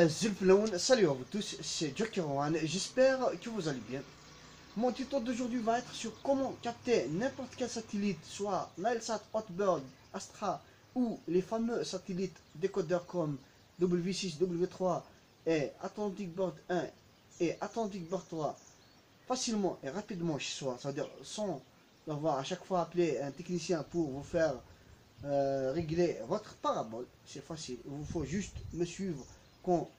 Salut à vous tous, c'est Joker One, j'espère que vous allez bien. Mon tuto d'aujourd'hui va être sur comment capter n'importe quel satellite, soit Nilesat, Hotbird, Astra ou les fameux satellites décodeurs comme W6, W3 et Atlantic Bird 1 et Atlantic Bird 3 facilement et rapidement chez soi, c'est-à-dire sans avoir à chaque fois appelé un technicien pour vous faire régler votre parabole. C'est facile, il vous faut juste me suivre quand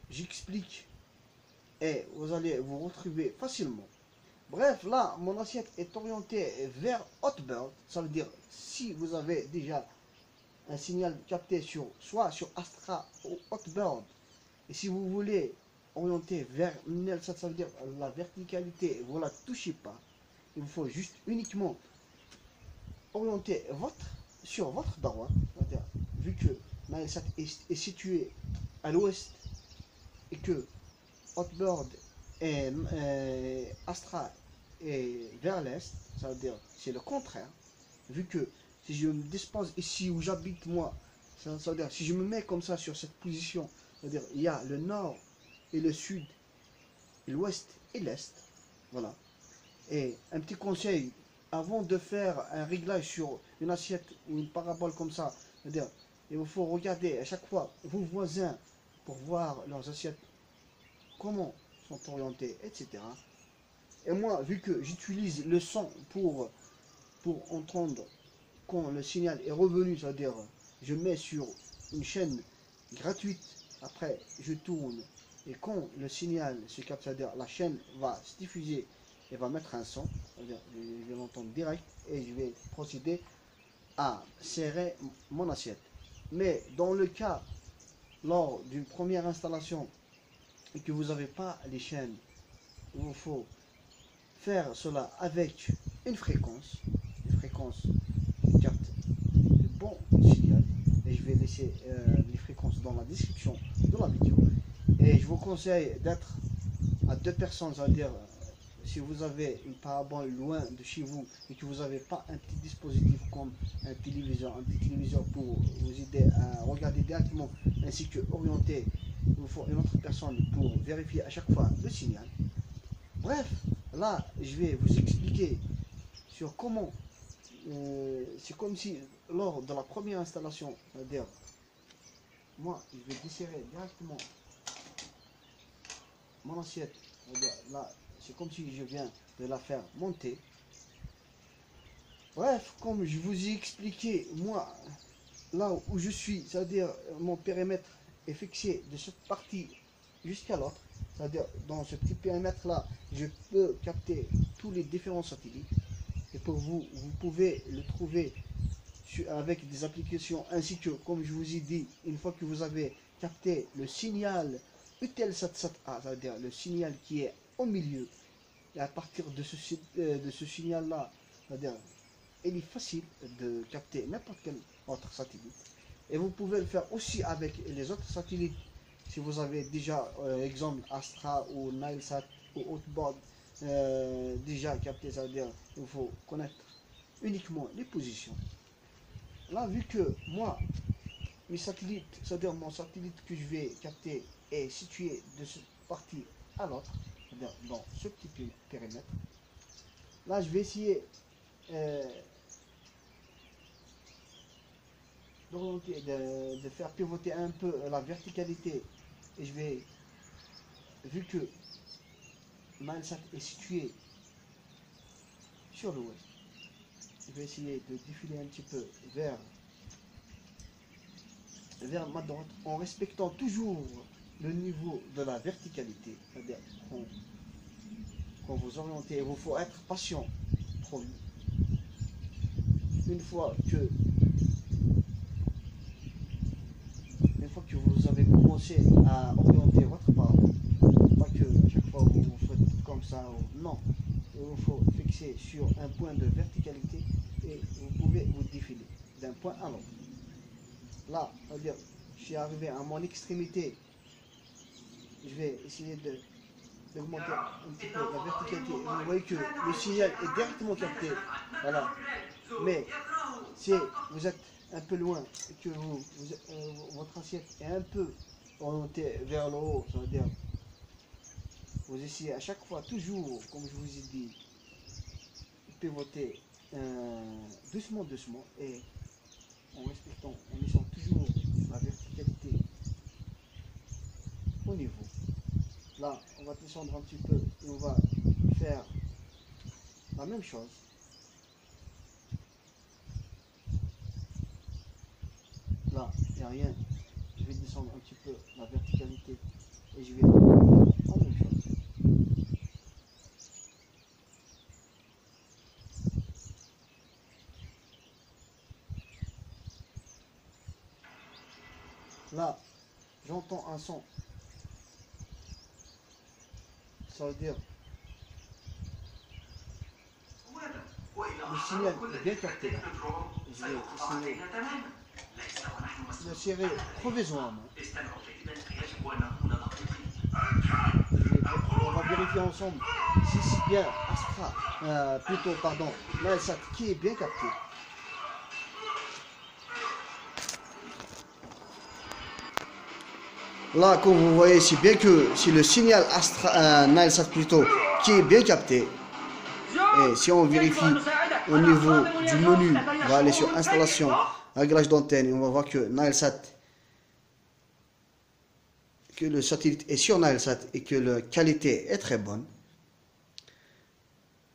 j'explique et vous allez vous retrouver facilement. Bref, là, mon assiette est orientée vers Hotbird. Ça veut dire, si vous avez déjà un signal capté soit sur Astra ou Hotbird, et si vous voulez orienter vers Nilesat, ça veut dire la verticalité, vous ne la touchez pas. Il vous faut juste uniquement orienter sur votre droite, vu que Nilesat est situé à l'ouest et que Hotbird et Astra est vers l'est, ça veut dire c'est le contraire, vu que si je me dispose ici où j'habite moi, ça veut dire si je me mets comme ça sur cette position, ça veut dire il y a le nord et le sud, l'ouest et l'est, voilà. Et un petit conseil, avant de faire un réglage sur une assiette ou une parabole comme ça, c'est-à-dire il vous faut regarder à chaque fois vos voisins pour voir leurs assiettes, comment sont orientées, etc. Et moi, vu que j'utilise le son pour entendre quand le signal est revenu, c'est-à-dire je mets sur une chaîne gratuite, après je tourne, et quand le signal se capte, c'est-à-dire la chaîne va se diffuser et va mettre un son, c'est-à-dire je vais l'entendre direct et je vais procéder à serrer mon assiette. Mais dans le cas, lors d'une première installation, et que vous n'avez pas les chaînes, il vous faut faire cela avec une fréquence qui capte le bon signal, et je vais laisser les fréquences dans la description de la vidéo. Et je vous conseille d'être à 2 personnes, c'est-à-dire si vous avez une parabole loin de chez vous et que vous n'avez pas un petit dispositif comme un petit téléviseur pour vous aider à regarder directement ainsi que orienter, il vous faut une autre personne pour vérifier à chaque fois le signal. Bref, là je vais vous expliquer sur comment c'est comme si lors de la première installation, c'est-à-dire moi je vais desserrer directement mon assiette, là c'est comme si je viens de la faire monter. Bref, comme je vous ai expliqué, moi là où je suis, c'est-à-dire mon périmètre est fixé de cette partie jusqu'à l'autre, c'est-à-dire dans ce petit périmètre là je peux capter tous les différents satellites, et pour vous pouvez le trouver avec des applications, ainsi que comme je vous ai dit, une fois que vous avez capté le signal Eutelsat-A, c'est-à-dire le signal qui est au milieu, et à partir de ce signal là, c'est-à-dire il est facile de capter n'importe quel autre satellite. Et vous pouvez le faire aussi avec les autres satellites. Si vous avez déjà, exemple Astra ou Nilesat ou Hotbird déjà capté, c'est-à-dire il faut connaître uniquement les positions. Là, vu que moi, mes satellites, c'est-à-dire mon satellite que je vais capter est situé de cette partie à l'autre, c'est-à-dire dans ce petit périmètre, là je vais essayer de faire pivoter un peu la verticalité, et je vais, vu que Nilesat est situé sur l'ouest, je vais essayer de défiler un petit peu vers ma droite en respectant toujours le niveau de la verticalité, c'est-à-dire quand vous orientez, il vous faut être patient. Une fois que vous avez commencé à orienter votre parabole, pas que à chaque fois vous faites comme ça, non, il vous faut fixer sur un point de verticalité et vous pouvez vous défiler d'un point à l'autre. Là, c'est-à-dire, je suis arrivé à mon extrémité, je vais essayer d'augmenter un petit peu la verticalité. Vous voyez que le signal est directement capté, voilà. Mais si vous êtes un peu loin et que votre assiette est un peu orienté vers le haut, ça veut dire vous essayez à chaque fois, toujours, comme je vous ai dit, pivoter doucement, doucement et en respectant, en laissant toujours la verticalité au niveau. Là, on va descendre un petit peu et on va faire la même chose. Là, il n'y a rien. Je vais descendre un petit peu la verticalité et je vais faire la même chose. Là, j'entends un son. Ça veut dire le signal est bien capté là. Je vais essayer de serrer provisoirement. On va vérifier ensemble si c'est bien Astra, plutôt pardon, Naelsat qui est bien capté. Là, comme vous voyez, c'est bien que c'est le signal Astra, Naelsat plutôt qui est bien capté. Et si on vérifie au niveau du menu, on va aller sur installation, réglage d'antenne et on va voir que Naelsat, que le satellite est sur Naelsat et que la qualité est très bonne.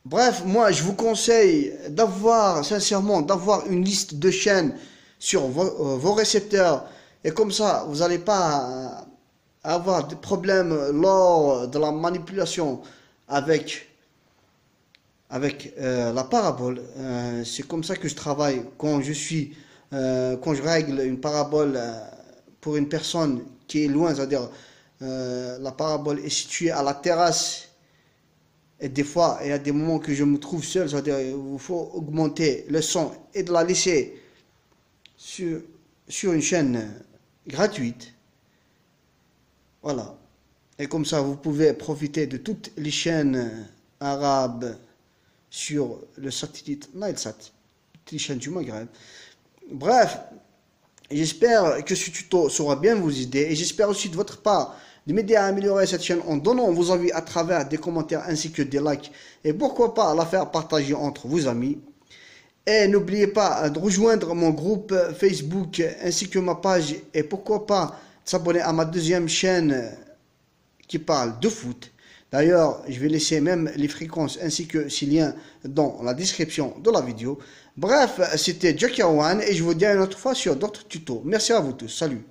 Bref, moi je vous conseille d'avoir, sincèrement, d'avoir une liste de chaînes sur vos récepteurs et comme ça vous n'allez pas avoir des problèmes lors de la manipulation avec la parabole. C'est comme ça que je travaille quand je règle une parabole pour une personne qui est loin, c'est-à-dire la parabole est située à la terrasse et des fois il y a des moments que je me trouve seul, c'est-à-dire il faut augmenter le son et de la laisser sur une chaîne gratuite. Voilà. Et comme ça vous pouvez profiter de toutes les chaînes arabes sur le satellite Naelsat, toutes les chaînes du Maghreb. Bref, j'espère que ce tuto saura bien vous aider et j'espère aussi de votre part de m'aider à améliorer cette chaîne en donnant vos avis à travers des commentaires ainsi que des likes et pourquoi pas la faire partager entre vos amis. Et n'oubliez pas de rejoindre mon groupe Facebook ainsi que ma page et pourquoi pas de s'abonner à ma deuxième chaîne qui parle de foot. D'ailleurs, je vais laisser même les fréquences ainsi que ces liens dans la description de la vidéo. Bref, c'était Joker One et je vous dis à une autre fois sur d'autres tutos. Merci à vous tous. Salut.